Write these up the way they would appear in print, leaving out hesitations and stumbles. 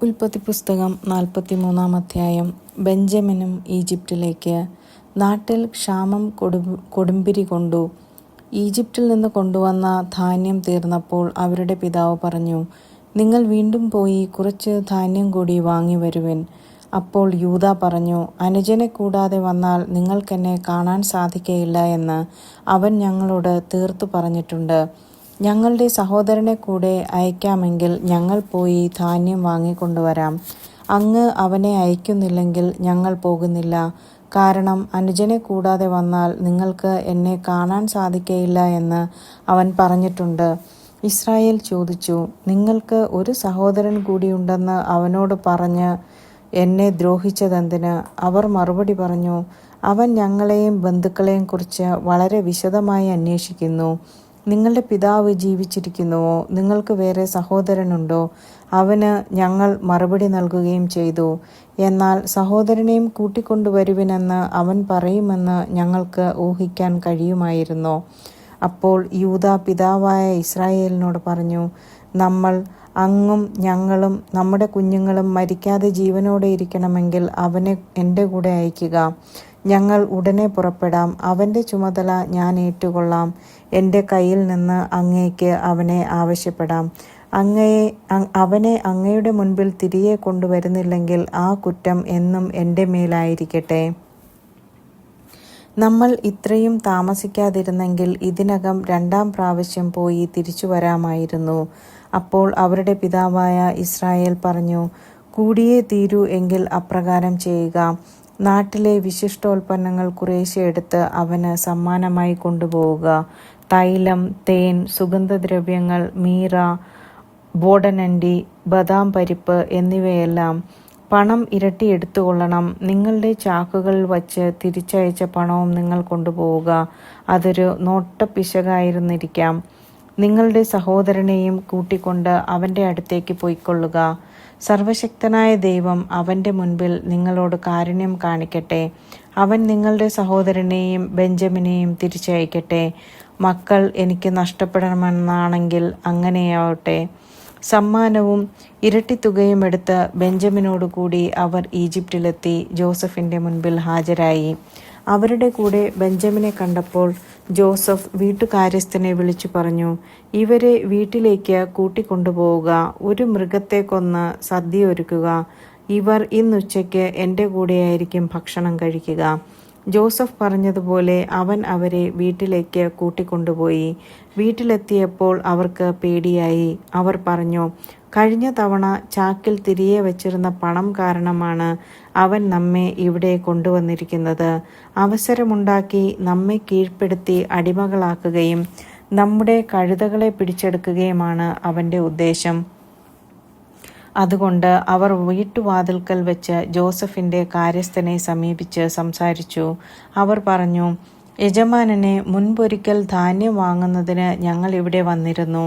ഉൽപ്പത്തി പുസ്തകം 43 അധ്യായം. ബെഞ്ചമിനും ഈജിപ്റ്റിലേക്ക്. നാട്ടിൽ ക്ഷാമം കൊടുമ്പിരി കൊണ്ടു. ഈജിപ്റ്റിൽ നിന്ന് കൊണ്ടുവന്ന ധാന്യം തീർന്നപ്പോൾ അവരുടെ പിതാവ് പറഞ്ഞു, നിങ്ങൾ വീണ്ടും പോയി കുറച്ച് ധാന്യം കൂടി വാങ്ങി വരുവിൻ. അപ്പോൾ യൂദാ പറഞ്ഞു, അനുജനെ കൂടാതെ വന്നാൽ നിങ്ങൾക്കെന്നെ കാണാൻ സാധിക്കയില്ല എന്ന് അവൻ ഞങ്ങളോട് തീർത്തു പറഞ്ഞിട്ടുണ്ട്. ഞങ്ങളുടെ സഹോദരനെ കൂടെ അയക്കാമെങ്കിൽ ഞങ്ങൾ പോയി ധാന്യം വാങ്ങിക്കൊണ്ടുവരാം. അങ്ങ് അവനെ അയക്കുന്നില്ലെങ്കിൽ ഞങ്ങൾ പോകുന്നില്ല. കാരണം അനുജനെ കൂടാതെ വന്നാൽ നിങ്ങൾക്ക് എന്നെ കാണാൻ സാധിക്കയില്ല എന്ന് അവൻ പറഞ്ഞിട്ടുണ്ട്. ഇസ്രായേൽ ചോദിച്ചു, നിങ്ങൾക്ക് ഒരു സഹോദരൻ കൂടിയുണ്ടെന്ന് അവനോട് പറഞ്ഞ് എന്നെ ദ്രോഹിച്ചതെന്തിന്? അവർ മറുപടി പറഞ്ഞു, അവൻ ഞങ്ങളെയും ബന്ധുക്കളെയും കുറിച്ച് വളരെ വിശദമായി അന്വേഷിക്കുന്നു. നിങ്ങളുടെ പിതാവ് ജീവിച്ചിരിക്കുന്നുവോ? നിങ്ങൾക്ക് വേറെ സഹോദരനുണ്ടോ? അവന് ഞങ്ങൾ മറുപടി നൽകുകയും ചെയ്തു. എന്നാൽ സഹോദരനെയും കൂട്ടിക്കൊണ്ടുവരുവിനെന്ന് അവൻ പറയുമെന്ന് ഞങ്ങൾക്ക് ഊഹിക്കാൻ കഴിയുമായിരുന്നോ? അപ്പോൾ യൂദാ പിതാവായ ഇസ്രായേലിനോട് പറഞ്ഞു, നമ്മൾ അങ്ങും ഞങ്ങളും നമ്മുടെ കുഞ്ഞുങ്ങളും മരിക്കാതെ ജീവനോടെ ഇരിക്കണമെങ്കിൽ അവനെ എൻ്റെ കൂടെ അയക്കുക. ഞങ്ങൾ ഉടനെ പുറപ്പെടാം. അവൻ്റെ ചുമതല ഞാൻ ഏറ്റുകൊള്ളാം. എൻ്റെ കയ്യിൽ നിന്ന് അങ്ങേക്ക് അവനെ ആവശ്യപ്പെടാം. അവനെ അങ്ങയുടെ മുൻപിൽ തിരികെ കൊണ്ടുവരുന്നില്ലെങ്കിൽ ആ കുറ്റം എന്നും എൻ്റെ മേലായിരിക്കട്ടെ. നമ്മൾ ഇത്രയും താമസിക്കാതിരുന്നെങ്കിൽ ഇതിനകം 2-ാം പ്രാവശ്യം പോയി തിരിച്ചു വരാമായിരുന്നു. അപ്പോൾ അവരുടെ പിതാവായ ഇസ്രായേൽ പറഞ്ഞു, കൂടിയേ തീരൂ എങ്കിൽ അപ്രകാരം ചെയ്യുക. നാട്ടിലെ വിശിഷ്ടോൽപ്പന്നങ്ങൾ കുറേശ്ശെ എടുത്ത് അവന് സമ്മാനമായി കൊണ്ടുപോവുക. തൈലം, തേൻ, സുഗന്ധദ്രവ്യങ്ങൾ, മീറ, ബോടനണ്ടി, ബദാം പരിപ്പ് എന്നിവയെല്ലാം. പണം ഇരട്ടി എടുത്തുകൊള്ളണം. നിങ്ങളുടെ ചാക്കുകളിൽ വച്ച് തിരിച്ചയച്ച പണവും നിങ്ങൾ കൊണ്ടുപോവുക. അതൊരു നോട്ടപ്പിശകായിരുന്നിരിക്കാം. നിങ്ങളുടെ സഹോദരനെയും കൂട്ടിക്കൊണ്ട് അവൻ്റെ അടുത്തേക്ക് പോയിക്കൊള്ളുക. സർവശക്തനായ ദൈവം അവൻ്റെ മുൻപിൽ നിങ്ങളോട് കാരുണ്യം കാണിക്കട്ടെ. അവൻ നിങ്ങളുടെ സഹോദരനെയും ബെഞ്ചമിനെയും തിരിച്ചയക്കട്ടെ. മക്കൾ എനിക്ക് നഷ്ടപ്പെടണമെന്നാണെങ്കിൽ അങ്ങനെയാവട്ടെ. സമ്മാനവും ഇരട്ടിത്തുകയും എടുത്ത് ബെഞ്ചമിനോടുകൂടി അവർ ഈജിപ്തിലെത്തി ജോസഫിൻ്റെ മുൻപിൽ ഹാജരായി. അവരുടെ കൂടെ ബെഞ്ചമിനെ കണ്ടപ്പോൾ ജോസഫ് വീട്ടുകാര്യസ്ഥനെ വിളിച്ചു പറഞ്ഞു, ഇവരെ വീട്ടിലേക്ക് കൂട്ടിക്കൊണ്ടുപോവുക. ഒരു മൃഗത്തെ കൊന്ന് സദ്യ ഒരുക്കുക. ഇവർ ഇന്നുച്ചയ്ക്ക് എൻ്റെ കൂടെയായിരിക്കും ഭക്ഷണം കഴിക്കുക. ജോസഫ് പറഞ്ഞതുപോലെ അവൻ അവരെ വീട്ടിലേക്ക് കൂട്ടിക്കൊണ്ടുപോയി. വീട്ടിലെത്തിയപ്പോൾ അവർക്ക് പേടിയായി. അവർ പറഞ്ഞു, കഴിഞ്ഞ തവണ ചാക്കിൽ തിരികെ വച്ചിരുന്ന പണം കാരണമാണ് അവൻ നമ്മെ ഇവിടെ കൊണ്ടുവന്നിരിക്കുന്നത്. അവസരമുണ്ടാക്കി നമ്മെ കീഴ്പ്പെടുത്തി അടിമകളാക്കുകയും നമ്മുടെ കഴുതകളെ പിടിച്ചെടുക്കുകയുമാണ് അവൻ്റെ ഉദ്ദേശം. അതുകൊണ്ട് അവർ വീട്ടുവാതിൽക്കൽ വെച്ച് ജോസഫിൻ്റെ കാര്യസ്ഥനെ സമീപിച്ച് സംസാരിച്ചു. അവർ പറഞ്ഞു, യജമാനനെ, മുൻപൊരിക്കൽ ധാന്യം വാങ്ങുന്നതിന് ഞങ്ങൾ ഇവിടെ വന്നിരുന്നു.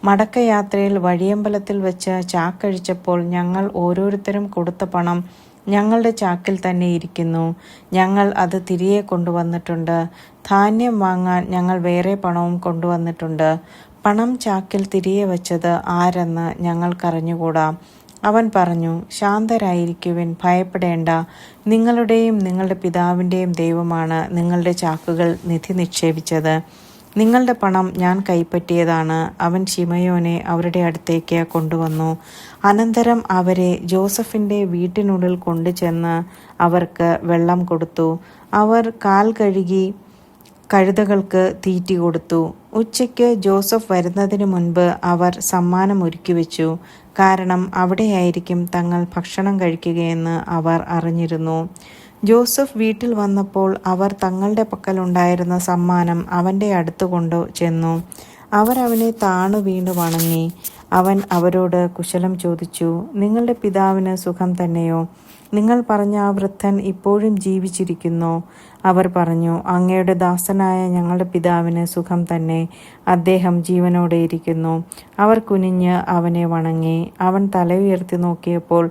മടക്കയാത്രയിൽ വഴിയമ്പലത്തിൽ വെച്ച് ചാക്കഴിച്ചപ്പോൾ ഞങ്ങൾ ഓരോരുത്തരും കൊടുത്ത പണം ഞങ്ങളുടെ ചാക്കിൽ തന്നെ ഇരിക്കുന്നു. ഞങ്ങൾ അത് തിരികെ കൊണ്ടുവന്നിട്ടുണ്ട്. ധാന്യം വാങ്ങാൻ ഞങ്ങൾ വേറെ പണവും കൊണ്ടുവന്നിട്ടുണ്ട്. പണം ചാക്കിൽ തിരികെ വച്ചത് ആരെന്ന് ഞങ്ങൾക്കറിഞ്ഞുകൂടാ. അവൻ പറഞ്ഞു, ശാന്തരായിരിക്കുവിൻ, ഭയപ്പെടേണ്ട. നിങ്ങളുടെയും നിങ്ങളുടെ പിതാവിൻ്റെയും ദൈവമാണ് നിങ്ങളുടെ ചാക്കുകൾ നിധി നിക്ഷേപിച്ചത്. നിങ്ങളുടെ പണം ഞാൻ കൈപ്പറ്റിയതാണ്. അവൻ ശിമയോനെ അവരുടെ അടുത്തേക്ക് കൊണ്ടുവന്നു. അനന്തരം അവരെ ജോസഫിൻ്റെ വീട്ടിനുള്ളിൽ കൊണ്ടുചെന്ന് അവർക്ക് വെള്ളം കൊടുത്തു. അവർ കാൽ കഴുകി കഴുതകൾക്ക് തീറ്റി കൊടുത്തു. ഉച്ചയ്ക്ക് ജോസഫ് വരുന്നതിന് മുൻപ് അവർ സമ്മാനം ഒരുക്കിവെച്ചു. കാരണം അവിടെയായിരിക്കും തങ്ങൾ ഭക്ഷണം കഴിക്കുകയെന്ന് അവർ അറിഞ്ഞിരുന്നു. ജോസഫ് വീട്ടിൽ വന്നപ്പോൾ അവർ തങ്ങളുടെ പക്കലുണ്ടായിരുന്ന സമ്മാനം അവൻ്റെ അടുത്ത് കൊണ്ടു ചെന്നു. അവർ അവനെ താണു വീണു വണങ്ങി. അവൻ അവരോട് കുശലം ചോദിച്ചു, നിങ്ങളുടെ പിതാവിന് സുഖം തന്നെയോ? നിങ്ങൾ പറഞ്ഞ ആ വൃദ്ധൻ ഇപ്പോഴും ജീവിച്ചിരിക്കുന്നോ? അവർ പറഞ്ഞു, അങ്ങയുടെ ദാസനായ ഞങ്ങളുടെ പിതാവിന് സുഖം തന്നെ. അദ്ദേഹം ജീവനോടെ ഇരിക്കുന്നു. അവർ കുനിഞ്ഞ് അവനെ വണങ്ങി. അവൻ തല ഉയർത്തി നോക്കിയപ്പോൾ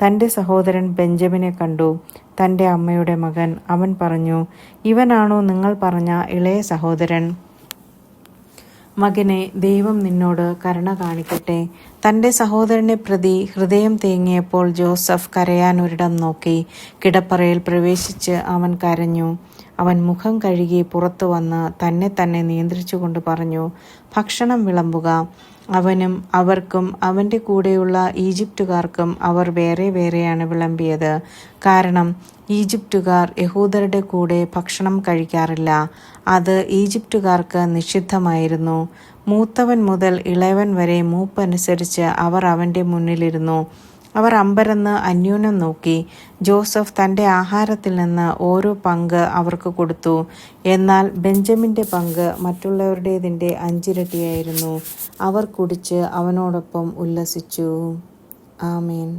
തൻ്റെ സഹോദരൻ ബെഞ്ചമിനെ കണ്ടു, തൻ്റെ അമ്മയുടെ മകൻ. അവൻ പറഞ്ഞു, ഇവനാണോ നിങ്ങൾ പറഞ്ഞ ഇളയ സഹോദരൻ? മകനെ, ദൈവം നിന്നോട് കരുണ കാണിക്കട്ടെ. തൻ്റെ സഹോദരനെ പ്രതി ഹൃദയം തേങ്ങിയപ്പോൾ ജോസഫ് കരയാൻ ഒരിടം നോക്കി. കിടപ്പറയിൽ പ്രവേശിച്ച് അവൻ കരഞ്ഞു. അവൻ മുഖം കഴുകി പുറത്തു വന്ന് തന്നെ നിയന്ത്രിച്ചുകൊണ്ട് പറഞ്ഞു, ഭക്ഷണം വിളമ്പുക. അവനും അവർക്കും അവൻ്റെ കൂടെയുള്ള ഈജിപ്തുകാർക്കും അവർ വേറെ വേറെയാണ് വിളമ്പിയത്. കാരണം ഈജിപ്തുകാർ യഹൂദരുടെ കൂടെ ഭക്ഷണം കഴിക്കാറില്ല. അത് ഈജിപ്തുകാർക്ക് നിഷിദ്ധമായിരുന്നു. മൂത്തവൻ മുതൽ ഇളയവൻ വരെ മൂപ്പനുസരിച്ച് അവർ അവൻ്റെ മുന്നിലിരുന്നു. അവർ അമ്പരന്ന് അന്യോന്യം നോക്കി. ജോസഫ് തൻ്റെ ആഹാരത്തിൽ നിന്ന് ഓരോ പങ്ക് അവർക്ക് കൊടുത്തു. എന്നാൽ ബെഞ്ചമിൻ്റെ പങ്ക് മറ്റുള്ളവരുടേതിൻ്റെ 5 ഇരട്ടിയായിരുന്നു. അവർ കുടിച്ച് അവനോടൊപ്പം ഉല്ലസിച്ചു. ആമേൻ.